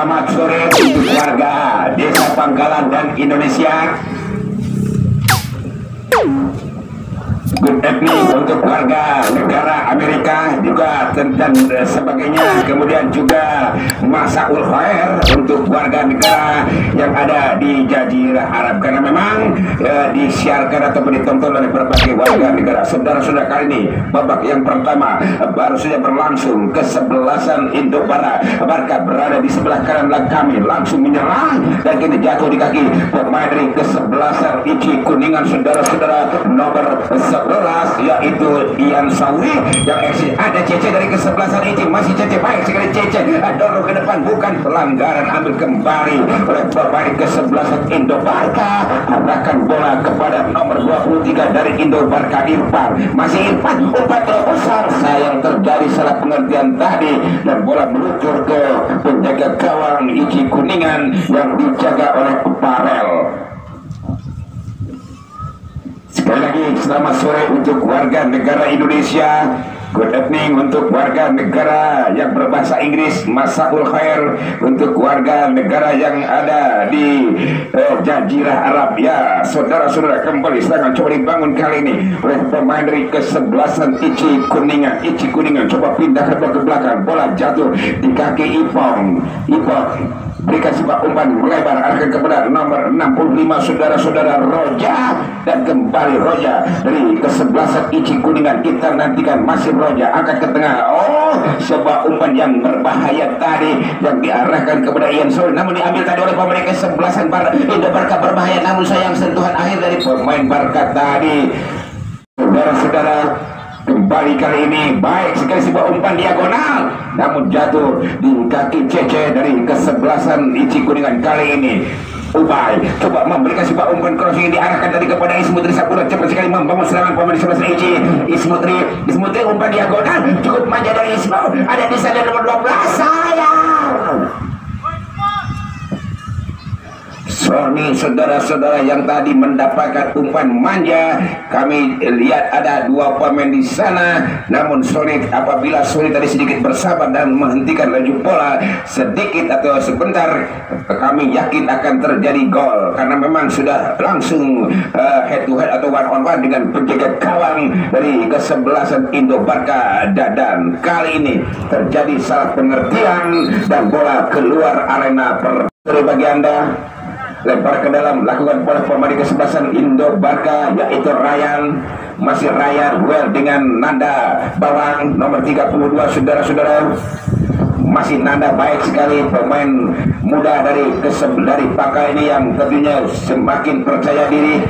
Selamat sore untuk warga Desa Pangkalan dan Indonesia. Good evening untuk warga negara Amerika juga dan sebagainya. Kemudian juga Masaul Khair untuk warga negara yang ada di Jazirah Arab, karena memang disiarkan ataupun ditonton oleh berbagai warga negara. Saudara-saudara, kali ini babak yang pertama baru saja berlangsung. Kesebelasan Indo-Barat Barca berada di sebelah kanan kami, langsung menyerang dan kini jatuh di kaki pemain dari kesebelasan ICI Kuningan, saudara-saudara, nomor 11 yaitu Ian Sauri. Yang ada Cece dari kesebelasan ICI, masih Cece, baik sekali Cece, dorong ke depan, bukan pelanggaran, ambil kembali oleh pemain kesebelasan Indo-Barca. Arahkan bola kepada nomor 23 dari Indo-Barca, Irfan. Masih Irfan, umpan terbesar, sayang terjadi salah pengertian tadi dan bola meluncur ke penjaga gawang ICI Kuningan yang dijaga oleh Parel. Sekali lagi selamat sore untuk warga negara Indonesia. Good evening untuk warga negara yang berbahasa Inggris. Masaul Khair untuk warga negara yang ada di Jazirah Arab. Ya, saudara-saudara, kembali serangan coba dibangun kali ini oleh pemain dari kesebelasan ICI Kuningan. ICI Kuningan coba pindah ke belakang, bola jatuh di kaki Ipong. Berikan sebuah umpan melebar, arahkan kepada nomor 65, saudara-saudara, Roja, dan kembali Roja dari kesebelasan ICI Kuningan. Kita nantikan masih Roja, angkat ke tengah. Oh, sebuah umpan yang berbahaya tadi yang diarahkan kepada Ian Sol, namun diambil tadi oleh pemain kesebelasan Indo-Barca, berbahaya, namun sayang sentuhan akhir dari pemain Barca tadi. Saudara-saudara, kembali kali ini baik sekali sebuah umpan diagonal, namun jatuh di kaki Cece dari kesebelasan ICI Kuningan. Kali ini Ubay coba memberikan sebuah umpan crossing yang diarahkan tadi kepada Ismutri Sapura, cepat sekali membangun serangan pemain kesebelasan ICI. Ismutri umpan diagonal, cukup manja dari Ismail, ada di sana nomor 12, sayang. Sony, saudara-saudara, yang tadi mendapatkan umpan manja, kami lihat ada dua pemain di sana. Namun Sony, apabila Sony tadi sedikit bersabar dan menghentikan laju bola sedikit atau sebentar, kami yakin akan terjadi gol, karena memang sudah langsung head to head atau one on one dengan penjaga gawang dari kesebelasan Indo-Barca, Dadan. Kali ini terjadi salah pengertian dan bola keluar arena. Bagi Anda, lempar ke dalam, lakukan oleh pemain kesebelasan Indo-Barca yaitu Ryan. Masih Ryan well dengan Nanda Bawang nomor 32, saudara-saudara. Masih Nanda, baik sekali pemain muda dari Pangkal ini yang tentunya semakin percaya diri.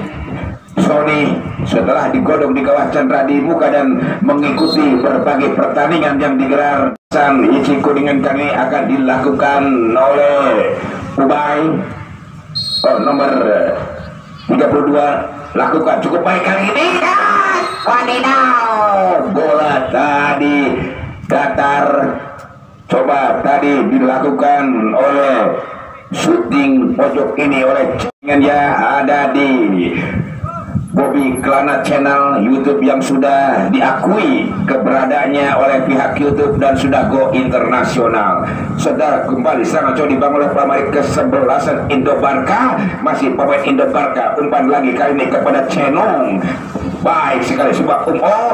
Sony setelah digodong di kawah Chandra di muka dan mengikuti berbagai pertandingan yang digelar ICI Kuningan kali akan dilakukan oleh Ubay. Nomor 32 lakukan cukup baik kali ini. Wadidaw, bola tadi datar, coba tadi dilakukan oleh shooting pojok ini oleh Cengan, ya ada di Bobby Klana Channel YouTube yang sudah diakui keberadaannya oleh pihak YouTube dan sudah go internasional. Saudara, kembali serangan coba dibangun oleh pemain kesebelasan Indo-Barca. Masih pemain Indo-Barca, umpan lagi kali ini kepada Cenong. Baik sekali sebuah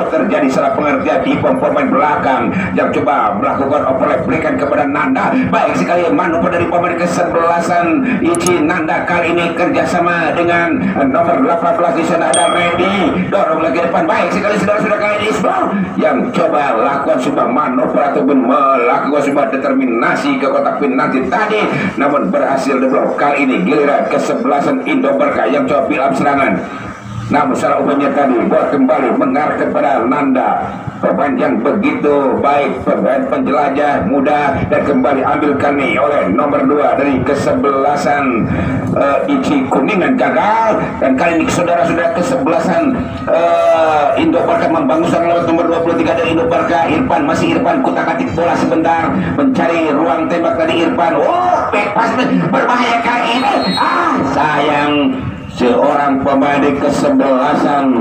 terjadi salah pengertian di pemain belakang yang coba melakukan overlap, berikan kepada Nanda. Baik sekali manuver dari pemain kesebelasan ICI. Nanda kali ini kerjasama dengan nomor 18 di sana ada Randy, dorong lagi depan. Baik sekali saudara-saudara, kali ini Ismail yang coba lakukan sebuah manuver ataupun melakukan sebuah determinasi ke kotak penalti tadi, namun berhasil diblok. Kali ini giliran kesebelasan Indo-Barca yang coba build up serangan. Namun secara umumnya tadi bola kembali mengarah kepada Nanda, pemain yang begitu baik, pemain penjelajah muda, dan kembali ambil kali oleh nomor 2 dari kesebelasan ICI Kuningan, gagal. Dan kali ini saudara-saudara kesebelasan Indo-Barca membangun serangan lewat nomor 23 dari Indo-Barca, Irfan. Masih Irfan kutak-atik bola sebentar, mencari ruang tembak tadi Irfan. Back pass berbahaya kali ini. Sayang seorang pemain di kesebelasan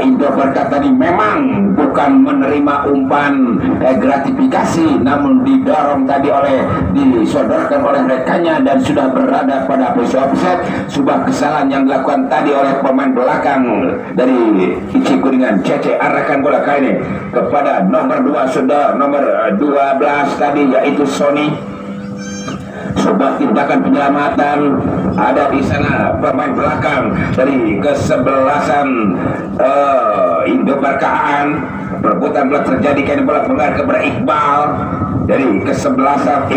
Indo berkata tadi memang bukan menerima umpan gratifikasi, namun didorong tadi disodorkan oleh rekannya dan sudah berada pada posisi offset. Sebuah kesalahan yang dilakukan tadi oleh pemain belakang dari Ici Kuningan. Cece arahkan bola kali ini kepada nomor 2 sudah nomor 12 tadi yaitu Sony. Sebuah tindakan penyelamatan ada di sana pemain belakang dari kesebelasan Indo Barkaan. Perebutan bola terjadi karena bola mengarah kepada Iqbal dari kesebelasan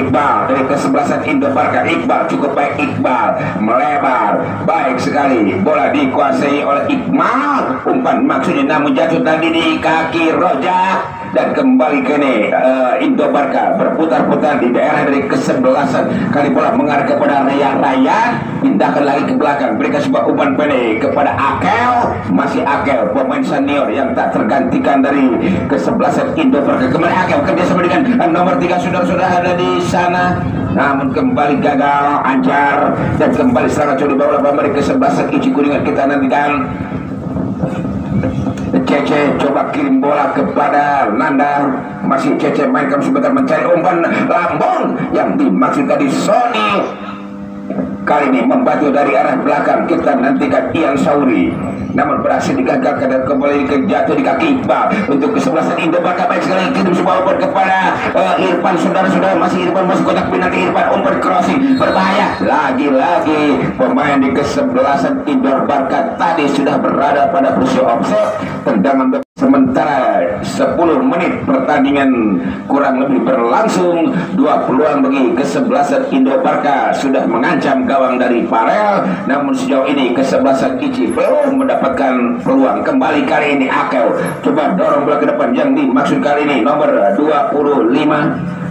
Indo Barca. Iqbal cukup baik, Iqbal melebar baik sekali, bola dikuasai oleh Iqbal, umpan maksudnya namun jatuh tadi di kaki Roja dan kembali ke Indo Barca berputar-putar di daerah dari kesebelasan. Kali bola mengarah kepada Raya, pindahkan lagi ke belakang, berikan sebuah umpan pendek kepada Akel, masih Akel pemain senior yang tak tergantikan dari kesebelasan Indo Barca. Kembali Akel kerjasama dengan nomor 3 sudah ada di sana, namun kembali gagal Anjar dan kembali serangan coba bola pemain kesebelasan Ici Kuningan. Kita nantikan Cece coba kirim bola kepada Nanda, masih Cece mainkan sebentar mencari umpan lambung yang dimaksud tadi Sony. Kali ini membantu dari arah belakang. Kita nantikan Ian Sauri, namun berhasil digagalkan dan kembali jatuh di kaki Iqbal untuk kesebelasan Indo Barca. Baik sekali kirim sebuah umpan kepada Irfan. Saudara-saudara, masih Irfan masuk kotak penalti. Irfan umpan crossing berbahaya. Lagi-lagi pemain di kesebelasan Indo Barca tadi sudah berada pada posisi offset. Tendangan sementara 10 menit pertandingan kurang lebih berlangsung. 2 peluang bagi kesebelasan Indo Barca sudah mengancam gawang dari Farel, namun sejauh ini kesebelasan Ici belum mendapatkan peluang. Kembali kali ini Akel coba dorong bola ke depan yang dimaksud kali ini nomor 25,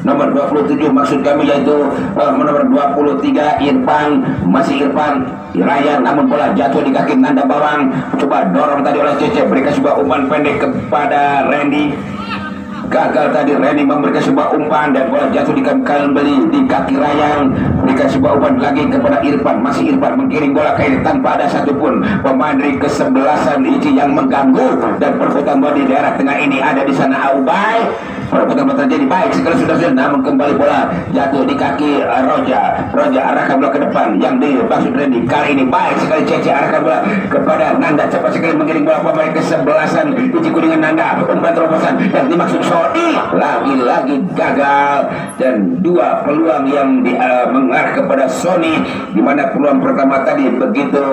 nomor 27 maksud kami, yaitu nomor 23 Irfan, masih Irfan Raya, namun bola jatuh di kaki Nanda Bawang. Coba dorong tadi oleh Cece, berikan sebuah umpan pendek kepada Randy. Gagal tadi Randy memberikan sebuah umpan dan bola jatuh kembali di kaki Ryan. Berikan sebuah umpan lagi kepada Irfan, masih Irfan menggiring bola ke ini tanpa ada satupun pemain dari kesebelasan Ici yang mengganggu, dan perputaran bola di daerah tengah ini ada di sana Aubai. Perputaran bola terjadi baik sekali sudah, namun kembali bola jatuh di kaki Roja arahkan bola ke depan yang dimaksud Randy. Kali ini baik sekali Cece arahkan bola kepada Nanda, cepat sekali menggiring bola pemain kesebelasan Ici Kuningan. Nanda umpan terobosan yang dimaksud Sony, lagi-lagi gagal, dan 2 peluang yang mengarah kepada Sony, di mana peluang pertama tadi begitu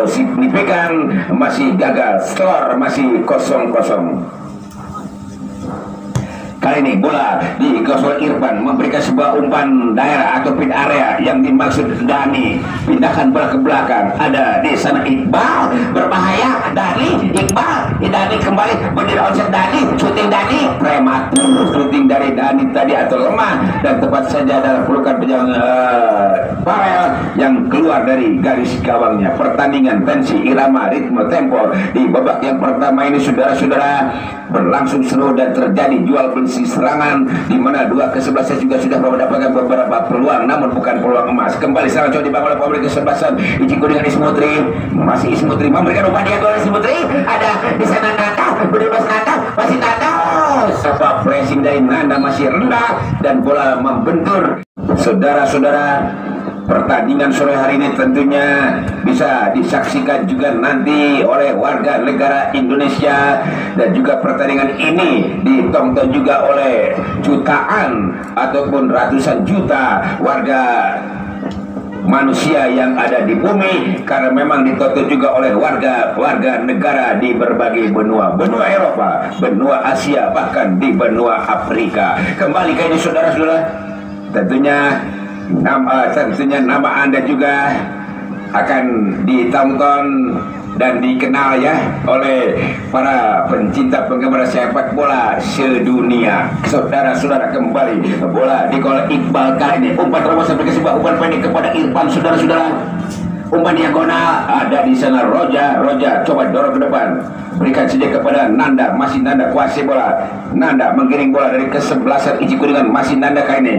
signifikan masih gagal. Skor masih 0-0. Kali ini bola digosok Irfan, memberikan sebuah umpan daerah atau pin area yang dimaksud Dani. Pindahkan bola ke belakang, ada di sana Iqbal, berbahaya Dani kembali berdiri onside. Dani shooting, Dani prematur shooting dari Dani tadi atau lemah, dan tepat saja dalam pelukan penyerang Farel yang keluar dari garis gawangnya. Pertandingan tensi, irama, ritme, tempo di babak yang pertama ini saudara-saudara berlangsung seru dan terjadi jual beli serangan, di mana 2 kesebelasan juga sudah mendapatkan beberapa peluang, namun bukan peluang emas. Kembali serangan coba dibangun oleh pemain kesebelasan Ici Kuningan. Ismutri, masih Ismutri memberikan umpan diagonal. Ismutri ada di sana Nanda, bebas Nanda, masih Nanda. Sepak pressing dari Nanda masih rendah dan bola membentur. Saudara-saudara, pertandingan sore hari ini tentunya bisa disaksikan juga nanti oleh warga negara Indonesia, dan juga pertandingan ini ditonton juga oleh jutaan ataupun ratusan juta warga manusia yang ada di bumi, karena memang ditonton juga oleh warga negara di berbagai benua Eropa, benua Asia, bahkan di benua Afrika. Kembali ke ini saudara-saudara, tentunya nama Anda juga akan ditonton dan dikenal ya oleh para pencinta penggemar sepak bola sedunia. Saudara-saudara, kembali bola dikola Iqbal kali ini. Umpan terobosan berikan sebuah umpan pendek kepada Irfan. Saudara-saudara, umpan diagonal ada di sana Roja coba dorong ke depan, berikan saja kepada Nanda, masih Nanda kuasai bola. Nanda menggiring bola dari kesebelasan Ici Kuningan, masih Nanda kali ini.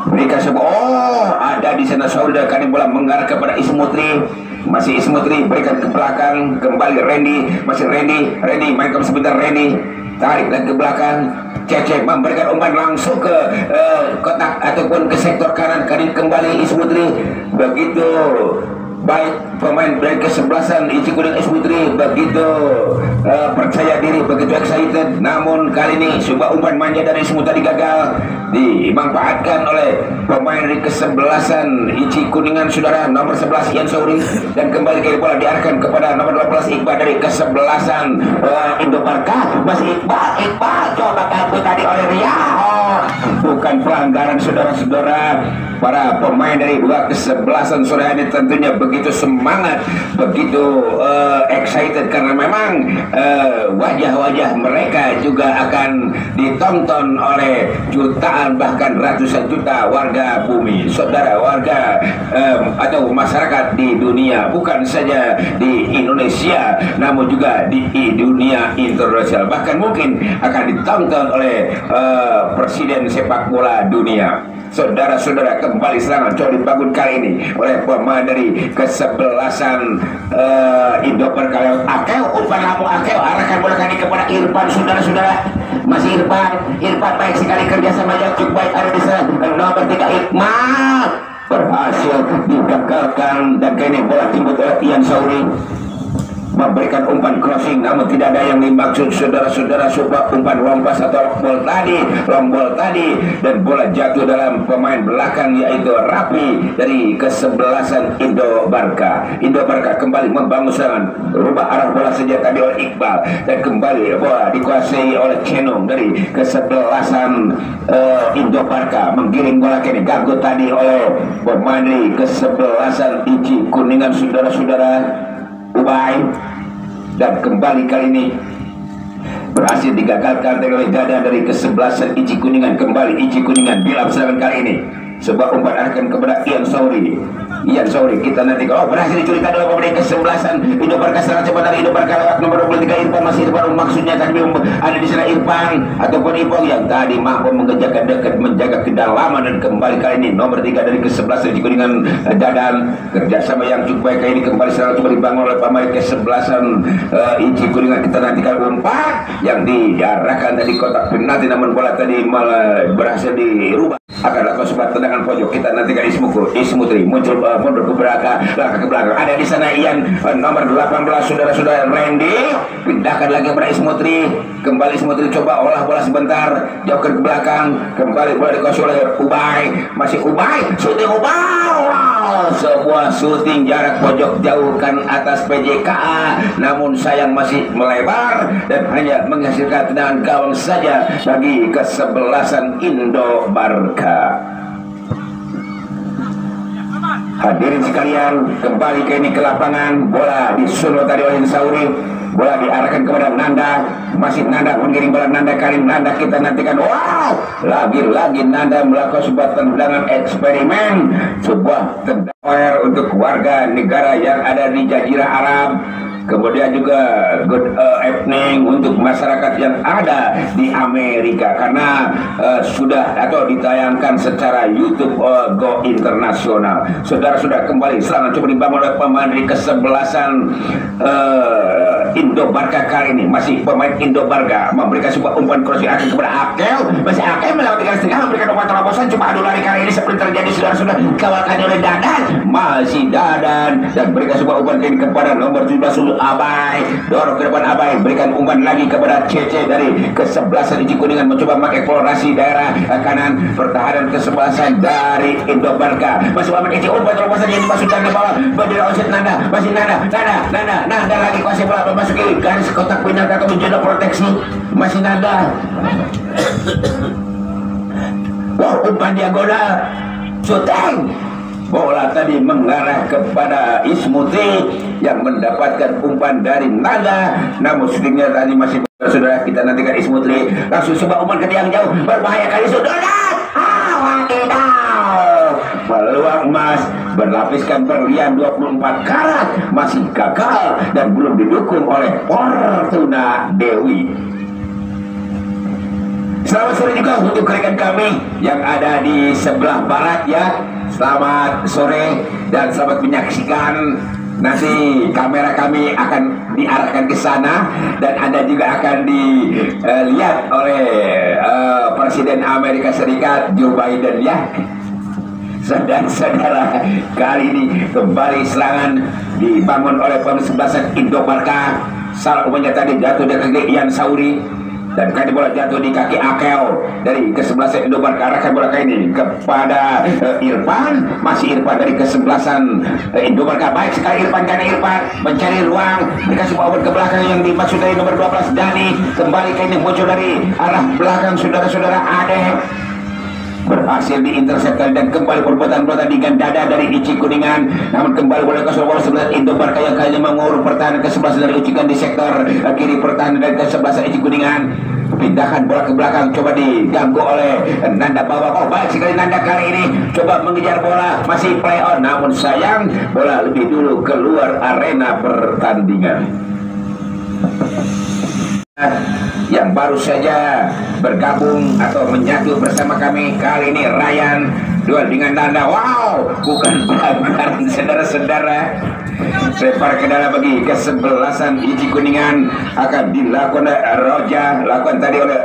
Berikan sebuah ada di sana saudara, kali bola mengarah kepada Ismutri. masih Ismutri, berikan ke belakang, kembali Randy, masih Randy mainkan sebentar, Randy tarik lagi ke belakang, Cece memberikan umpan langsung ke kotak ataupun ke sektor kanan, kembali Ismutri, begitu baik pemain dari kesebelasan Ici Kuning Ismutri, begitu percaya diri, begitu excited, namun kali ini sebuah umpan manja dari Ismutri gagal dimanfaatkan oleh pemain dari kesebelasan Ici Kuningan, saudara, nomor 11 Ian Sauri, dan kembali ke bola diarahkan kepada nomor 12 Iqbal dari kesebelasan Indo Barca, masih Iqbal coba kabur tadi oleh Ria, bukan pelanggaran, saudara-saudara. Para pemain dari dua kesebelasan sore ini tentunya begitu semangat, begitu excited, karena memang wajah-wajah mereka juga akan ditonton oleh jutaan bahkan ratusan juta warga bumi, saudara, warga atau masyarakat di dunia, bukan saja di Indonesia namun juga di dunia internasional, bahkan mungkin akan ditonton oleh presiden sepak bola dunia. Saudara-saudara, kembali serangan coba dibangun kali ini oleh pemain dari kesebelasan Indo Barca. Akeo, umpan lambung Akeo, arahkan bola kali kepada Irfan, saudara-saudara, masih Irfan baik sekali, kerjasama yang cukup baik ada di sana, nomor 3 Iqbal berhasil digagalkan, dan kali ini bola timbul oleh Ian Sauri memberikan umpan crossing, namun tidak ada yang dimaksud, saudara-saudara, sebuah umpan lompas atau lombol tadi, dan bola jatuh dalam pemain belakang yaitu Rapi dari kesebelasan Indo Barca. Indo Barca kembali membangun serangan, rubah arah bola saja tadi oleh Iqbal, dan kembali bola dikuasai oleh Cenong dari kesebelasan Indo Barca, menggiring bola kini ganggu tadi oleh pemain dari kesebelasan Ici Kuningan, saudara-saudara, Ubay, dan kembali kali ini berhasil digagalkan oleh dada dari kesebelasan Ici Kuningan. Kembali Ici Kuningan bila serangan kali ini, sebuah umpan arahkan kepada Ian Sauri. Kita nanti kalau berhasil diculik oleh pemain kesebelasan Indo Barca, serangan cepat dari Indo Barca lewat nomor 23 Irfan, masih Irfan, maksudnya tadi ada di sana Irfan ataupun Ipong yang tadi mampu mengejar dekat, menjaga kedalaman, dan kembali kali ini nomor 3 dari kesebelasan Ici Kuningan, Dadan, kerjasama yang cukup baik kali ini, kembali serangan coba dibangun oleh pemain kesebelasan Ici Kuningan. Kita nantikan umpan yang diarahkan dari kotak penalti, namun bola tadi malah berhasil dirubah, akan lakukan sebuah tendangan pojok. Kita nantikan Ismutri muncul mundur ke belakang, ada di sana Ian, nomor 18, saudara-saudara, Randy pindahkan lagi kepada Ismutri, kembali Ismutri coba olah bola sebentar, jauhkan ke belakang, kembali bola dikuasai oleh Ubay, masih Ubay, shooting Ubay, sebuah shooting jarak pojok jauhkan atas PJKA, namun sayang masih melebar dan hanya menghasilkan tendangan gawang saja bagi kesebelasan Indo Barca. Hadirin sekalian, kembali ke ini ke lapangan, bola disuruh tadi oleh Sauri, bola diarahkan kepada Nanda, masih Nanda mengirim bola, Nanda kali Nanda, kita nantikan, wow, lagi-lagi Nanda melakukan sebuah tendangan eksperimen, sebuah tendangan untuk warga negara yang ada di Jazirah Arab. Kemudian juga good evening untuk masyarakat yang ada di Amerika, karena sudah atau ditayangkan secara YouTube Go Internasional. Saudara-saudara, kembali serangan coba dibangun oleh pemain dari kesebelasan Indo Barca kali ini, masih pemain Indo Barca memberikan sebuah umpan crossing akan kepada Akel, masih Akel melewati garis tengah, memberikan umpan terobosan, cuma adu lari kali ini seperti terjadi, saudara-saudara, dikawalkan oleh Dadan, masih Dadan, dan berikan sebuah umpan ini kepada nomor 17 Abay, dorong ke depan Abay, berikan umpan lagi kepada Cece dari kesebelasan Ici Kuningan, mencoba mengeksplorasi daerah kanan, pertahanan kesebelasan dari Indo Barca, masih Muhammad Ici, umpan terobosan yang dimasukkan ke bawah, berdiri offset Nanda, masih Nanda lagi kuasai bola, memasuki garis kotak penalti atau menjadi proteksi, masih Nanda, wow, umpan diagonal, shooting, bola tadi mengarah kepada Ismutri yang mendapatkan umpan dari Nanda, namun shootingnya tadi masih, saudara, kita nantikan Ismutri langsung coba umpan ke tiang jauh, berbahaya kali, saudara, peluang emas berlapiskan berlian 24 karat masih gagal dan belum didukung oleh Fortuna Dewi. Selamat sore juga untuk rekan kami yang ada di sebelah barat ya. Selamat sore dan selamat menyaksikan Nanti kamera kami akan diarahkan ke sana dan Anda juga akan dilihat oleh Presiden Amerika Serikat Joe Biden ya. Saudara-saudara, kali ini kembali serangan dibangun oleh kesebelasan Indo-Barca. Salah umumnya tadi jatuh di kaki Ian Sauri dan kali bola jatuh di kaki Akel dari kesebelasan Indo-Barca. Arahkan bola kali ini kepada Irfan, masih Irfan dari kesebelasan Indo-Barca. Baik sekali Irfan, karena Irfan mencari ruang, dikasih bola ke belakang yang dimaksud dari nomor 12 Dani. Kembali kali ini muncul dari arah belakang saudara-saudara Ade, berhasil diintersepsi dan kembali perbuatan-perbuatan dengan dada dari Ichi Kuningan. Namun kembali bola ke bola sebelah Indo-Barca yang kayaknya mengurus pertahanan kesebelasan dari Ichi di sektor kiri pertahanan dari kesebelasan Ichi Kuningan. Pindahkan bola ke belakang, coba diganggu oleh Nanda Bawang. Oh, baik sekali Nanda kali ini coba mengejar bola, masih play on, namun sayang bola lebih dulu keluar arena pertandingan. Yang baru saja bergabung atau menyatu bersama kami kali ini, Ryan duel dengan Nanda. Wow, bukan pelanggaran saudara-saudara. Lempar ke dalam bagi kesebelasan Ichi Kuningan, akan dilakukan oleh Roja, lakukan tadi oleh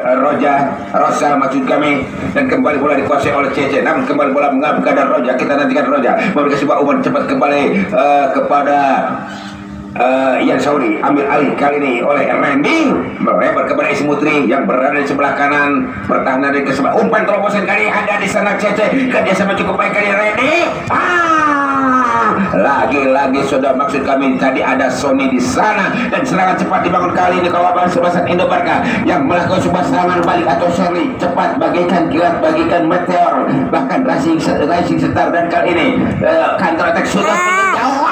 Rosa maksud kami, dan kembali bola dikuasai oleh Cece. Namun kembali bola mengabdi kepada Roja, kita nantikan Roja memberikan sebuah umpan cepat kembali kepada Ian Sauri, ambil alih kali ini oleh Randy, melebar kepada Ismutri yang berada di sebelah kanan pertahanan dari kesebelah. Umpan terobosan kali ada di sana Cece, kerjasama cukup baik kali Randy. Lagi-lagi sudah maksud kami tadi ada Sony di sana, dan serangan cepat dibangun kali ini kawan sebelasan Indo-Barca yang melakukan sebuah serangan balik atau seri cepat bagaikan kilat, bagaikan meteor, bahkan racing star, dan kali ini counter attack sudah menjauh.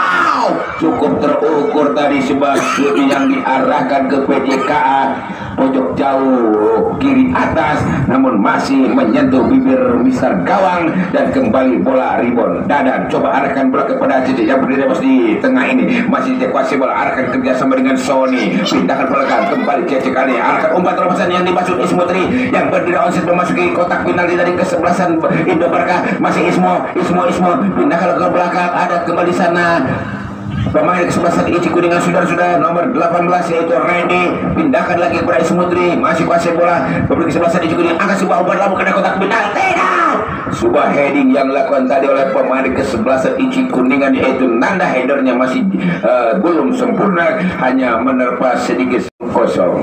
Cukup terukur tadi sebuah shoot yang diarahkan ke PJKA pojok jauh kiri atas, namun masih menyentuh bibir Mister Gawang, dan kembali bola rebound. Dadan coba arahkan bola kepada Cici yang berdiri di tengah ini, masih dikuasai bola, arahkan kerjasama dengan Sony, pindahkan bola kembali Cici kali arahkan umpan terobosan yang dimaksud Ismutri yang berdiri onset memasuki kotak penalti dari kesebelasan Indo-Barca. Masih Ismo pindahkan ke belakang, ada kembali sana pemain kesebelasan Ichi Kuningan sudah nomor 18 yaitu Randy, pindahkan lagi kepada Ismutri, masih kuasai bola pemain kesebelasan Ichi Kuningan, angkat sebuah umpan lalu kena kotak penalti. Sebuah heading yang dilakukan tadi oleh pemain kesebelasan Ichi Kuningan yaitu Nanda, headernya masih belum sempurna, hanya menerpa sedikit kosong.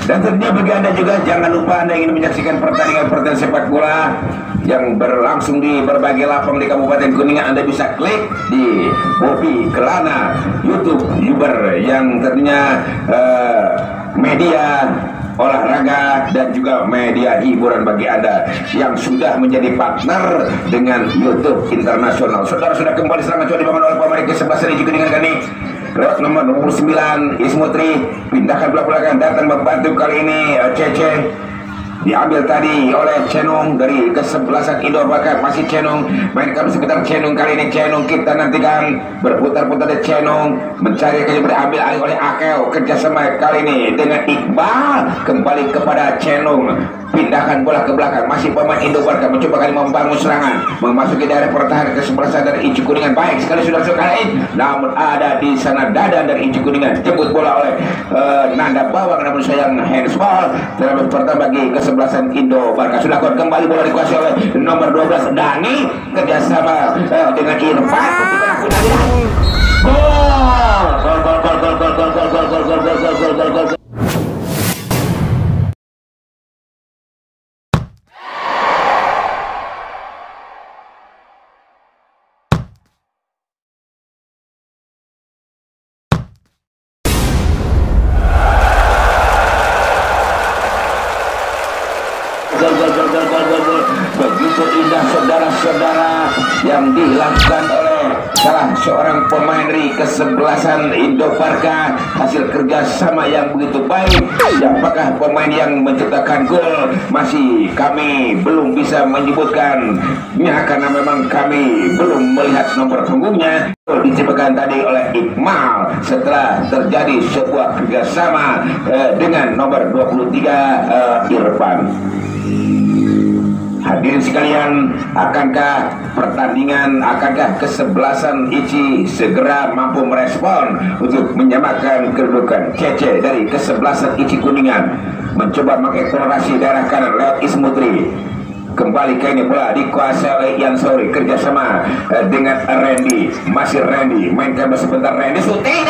Dan tentunya bagi Anda juga jangan lupa Anda ingin menyaksikan pertandingan sepak bola yang berlangsung di berbagai lapang di Kabupaten Kuningan, Anda bisa klik di Bobby Kelana YouTuber yang tentunya media olahraga dan juga media hiburan bagi Anda yang sudah menjadi partner dengan YouTube internasional. Saudara sudah kembali serangan coba dibangun oleh pemain kesebelasan Ichi Kuningan kali lewat nomor 9 Ismutri, pindahkan belakang datang membantu kali ini Cece, diambil tadi oleh Cenung dari kesebelasan Indo-Barca. Masih Cenung, mainkan sekitar Cenung kali ini. Cenung kita nantikan berputar-putar di Cenung, mencari kali diambil alih oleh Akel, kerjasama kali ini dengan Iqbal, kembali kepada Cenung, pindahkan bola ke belakang. Masih pemain Indo-Barca mencoba kali membangun serangan, memasuki daerah pertahanan kesebelasan dari Ichi Kuningan. Baik sekali sudah kali, namun ada di sana Dadan dari Ichi Kuningan, jemput bola oleh Nanda Bawang, namun sayang handsball. Terlebih pertama bagi kesebelasan Indo-Barca sudah kembali bola dikuasai oleh nomor 12 Dani, kerjasama dengan Irfan. Gol. Begitu indah saudara-saudara yang dilakukan oleh salah seorang pemain dari kesebelasan Indo-Barca, hasil kerjasama yang begitu baik. Apakah pemain yang menciptakan gol masih kami belum bisa menyebutkannya karena memang kami belum melihat nomor punggungnya. Diciptakan tadi oleh Iqmal setelah terjadi sebuah kerjasama dengan nomor 23 Irfan. Hadirin sekalian, akankah kesebelasan ICI segera mampu merespon untuk menyamakan kedudukan? Cece dari kesebelasan ICI Kuningan mencoba mengeksplorasi daerah kanan lewat Ismutri. Kembali ke ini bola dikuasai oleh Ian Sori, kerjasama dengan Randy. Masih Randy, mainkan sebentar Randy, syuting.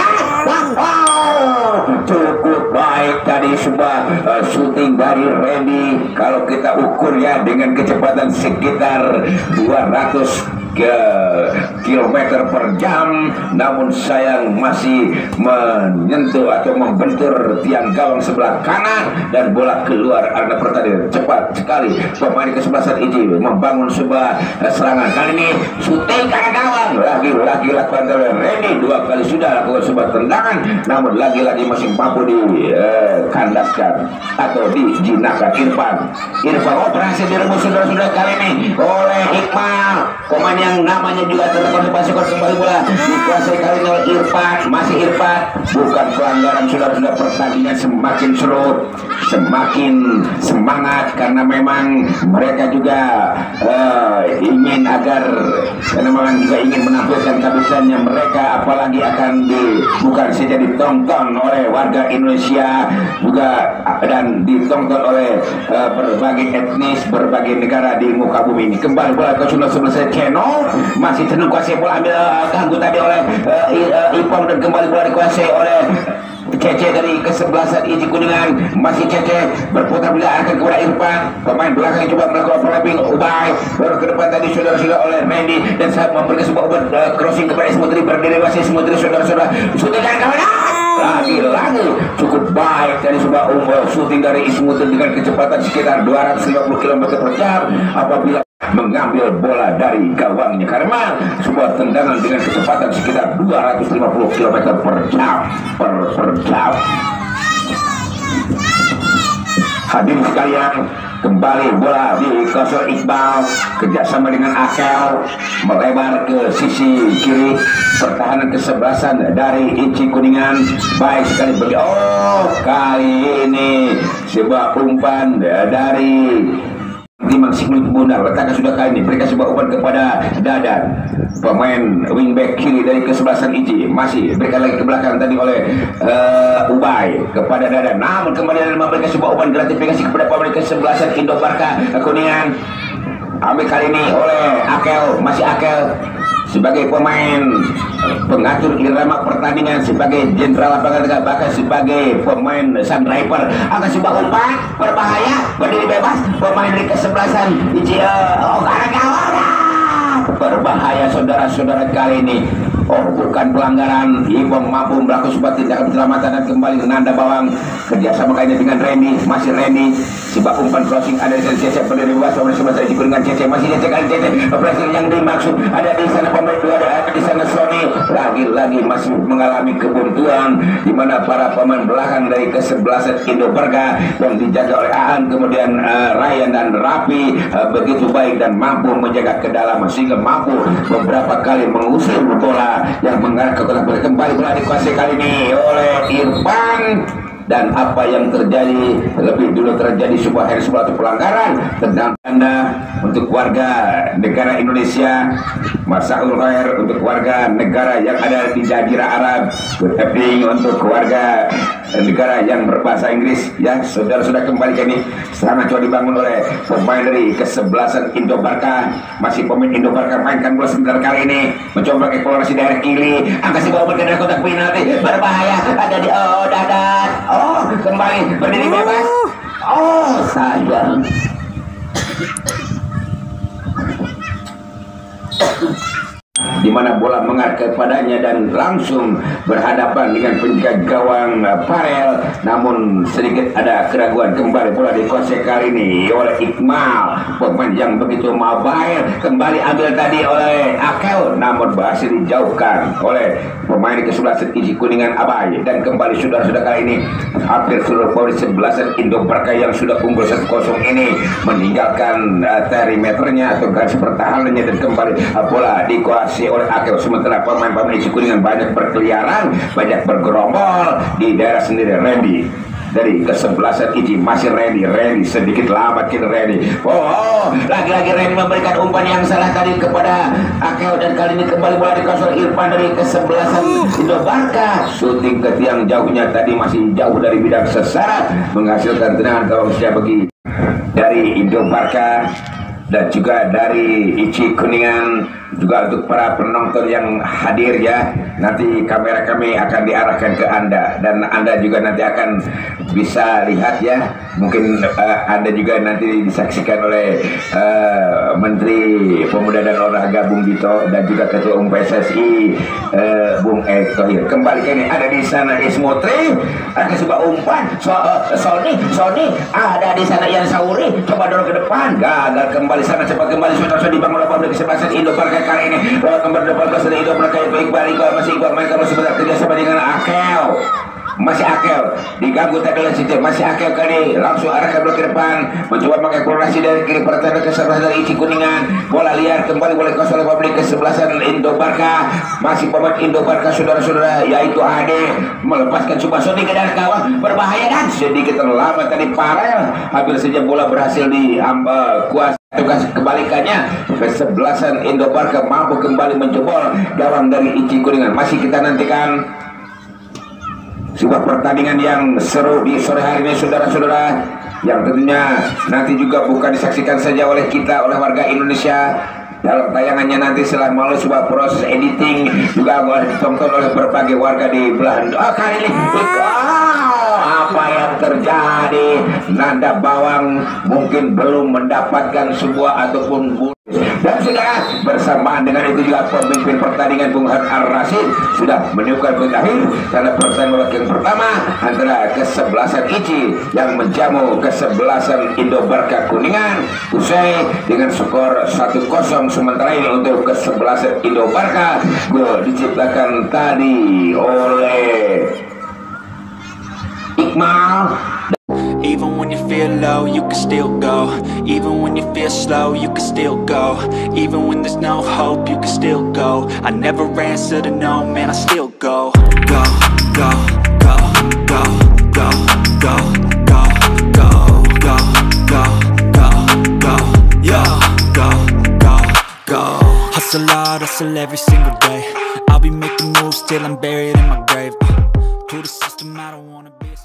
Cukup baik tadi sebuah syuting dari Randy. Kalau kita ukur ya dengan kecepatan sekitar 200 kilometer per jam, namun sayang masih menyentuh atau membentur tiang gawang sebelah kanan dan bola keluar arena pertandingan. Cepat sekali pemain kesebelasan ICI membangun sebuah serangan. Kali ini syuting ke gawang, lagi-lagi lakukan oleh Randy. 2 kali sudah lakukan sebuah tendangan, namun lagi-lagi masih mampu dikandaskan atau dijinakkan Irfan. Oh, berhasil direbus saudara-saudara kali ini oleh Iqmal, pemain yang namanya juga terlepas pasukan. Kembali bola dikuasai kali ini oleh Irfan. Masih Irfan, bukan pelanggaran saudara-saudara. Pertandingan semakin seru, semakin semangat karena memang mereka juga ingin menampilkan kehabisannya mereka, apalagi bukan saja ditonton oleh warga Indonesia juga dan ditonton oleh berbagai etnis, berbagai negara di muka bumi ini. Kembali bola ke sebelah channel, masih cenderung kuasai bola, ambil ganggu tadi oleh Ipong, dan kembali bola dikuasai oleh Cece dari kesebelasan ICI Kuningan. Masih Cece berputar bila akan kepada Irfan, pemain belakang coba melakukan overlapping. Ubay baru ke depan tadi saudara-saudara oleh Randy, dan saat memberikan sebuah crossing kepada Ismutri. Berdiri masih Ismutri saudara-saudara, syutingkan kawan. Lagi-lagi cukup baik dari sebuah syuting dari Ismutri dengan kecepatan sekitar 250 km per jam apabila mengambil bola dari gawangnya, karena sebuah tendangan dengan kecepatan sekitar 250 km per jam. Hadirin sekalian, kembali bola dikosor Iqbal, kerjasama dengan Akel, melebar ke sisi kiri. Pertahanan kesebelasan dari ICI Kuningan baik sekali bagi kali ini sebuah umpan dari Timang Siglut Bundar. Letakkan sudah kali ini berikan sebuah umpan kepada Dadan, pemain wingback kiri dari kesebelasan ICI. Masih berikan lagi ke belakang tadi oleh Ubay kepada Dadan, namun kembali Dadan memberikan sebuah umpan gratifikasi kepada pemain kesebelasan Indo Barca Kuningan. Ambil kali ini oleh Akel, masih Akel sebagai pemain pengatur irama pertandingan, sebagai jenderal lapangan tengah, bahkan sebagai pemain sun driver. Akan sebuah umpan berbahaya, berdiri bebas pemain dari kesebelasan ICI. Berbahaya saudara-saudara kali ini. Bukan pelanggaran. Ibong mampu melakukan sebuah tindakan penyelamatan dan kembali ke nanda bawang. Kerjasama kaitannya dengan Randy, masih Randy. Sebuah umpan crossing ada di Cece, berdiri bebas pemain sebelah ICI dengan Cece, masih Cece kali Cece. Operasi yang dimaksud ada di sana pemain dua, ada di sana Sony. Lagi-lagi masih mengalami kebuntuan di mana para pemain belakang dari kesebelasan Indo Barca yang dijaga oleh Aan, kemudian Ryan dan Rapi begitu baik dan mampu menjaga kedalaman sehingga mampu beberapa kali mengusir bola yang mengarah ke kotak bola. Kembali bola dikuasai kali ini oleh Irfan, dan apa yang terjadi lebih dulu terjadi sebuah suatu pelanggaran tentang tanda untuk warga negara Indonesia, Masaul Khair untuk warga negara yang ada di Jazirah Arab, good evening untuk warga negara yang berbahasa Inggris. Ya saudara-saudara, kembali ke ini serangan coba dibangun oleh pemain dari kesebelasan Indo Barca. Masih pemain Indo Barca mainkan bola sebentar kali ini, mencoba eksplorasi daerah kiri, angka si bola dari kotak penalti, berbahaya ada di Dadan. Kembali berdiri bebas. Sayang. Di mana bola mengarah kepadanya dan langsung berhadapan dengan penjaga gawang Farel, namun sedikit ada keraguan. Kembali bola dikuasai kali ini oleh Iqmal, pemain yang begitu mobile. Kembali ambil tadi oleh Akel, namun berhasil dijauhkan oleh pemain kesebelasan ICI Kuningan Abai. Dan kembali sudah kali ini hampir seluruh pemain kesebelasan Indo Barca yang sudah unggul 1-0 ini meninggalkan perimeternya atau garis pertahanannya, dan kembali bola dikuasai oleh Akel. Sementara pemain-pemain ICI Kuningan banyak berkeliaran, banyak bergerombol di daerah sendiri. Randy dari kesebelasan Iji masih ready sedikit lambat kita ready. Lagi-lagi ready memberikan umpan yang salah tadi kepada Akeo, dan kali ini kembali bola dikosong Irfan dari kesebelasan Indo Barka. Shooting ke tiang jauhnya tadi masih jauh dari bidang sasaran, menghasilkan tendangan gawang siap bagi dari Indo Barka dan juga dari Ichi Kuningan. Juga untuk para penonton yang hadir ya, nanti kamera kami akan diarahkan ke Anda dan Anda juga nanti akan bisa lihat ya. Mungkin Anda juga nanti disaksikan oleh Menteri Pemuda dan Olahraga Bung Dito dan juga Ketua Umum PSSI Bung Erick Thohir. Kembali ke ini ada di sana Ismutri, ada sebuah umpan Sony ada di sana Yan Sauri, coba dorong ke depan, gagal kembali sana, cepat kembali sudah dibangun oleh pabrik kesebelasan Indo Barka kali ini. Kembali depan ke sana Indo Barka, masih Iqbal main kalau sebentar kerjasama dengan Akeo. Masih Akeo diganggu tadi oleh Siti, masih Akeo kali langsung arahkan bola ke depan, mencoba mengeksplorasi dari kiri pertahanan ke sebelah dari Ichi Kuningan. Bola liar kembali boleh kosong oleh pabrik kesebelasan Indo Barka. Masih pemain Indo Barka saudara-saudara, yaitu Ade melepaskan coba Sony ke dalam gawang, berbahaya dan sedikit terlambat tadi Farel. Hampir saja bola berhasil di kuasa. Tugas kebalikannya, kesebelasan Indo Barka mampu kembali menjebol gawang dari Ichi Kuningan. Masih kita nantikan sebuah pertandingan yang seru di sore hari ini saudara-saudara, yang tentunya nanti juga bukan disaksikan saja oleh kita, oleh warga Indonesia. Dalam tayangannya nanti setelah melalui sebuah proses editing juga boleh ditonton oleh berbagai warga di belahan. Kali ini apa yang terjadi? Nanda Bawang mungkin belum mendapatkan sebuah ataupun dan saudara, bersamaan dengan itu juga pemimpin pertandingan Bung Ar-Rasid sudah meniupkan berakhir karena pertandingan yang pertama antara kesebelasan Ichi yang menjamu kesebelasan Indo Barka Kuningan usai dengan skor 1-0. Sementara ini untuk kesebelasan Indo Barka, gol diciptakan tadi oleh Iqmal. Even when you feel low, you can still go. Even when you feel slow, you can still go. Even when there's no hope, you can still go. I never answer to no, man, I still go. Go, go, go, go, go, go, go, go, go, go, go, go, yo, go, go, go. Hustle hard, hustle every single day. I'll be making moves till I'm buried in my grave. To the system, I don't wanna be a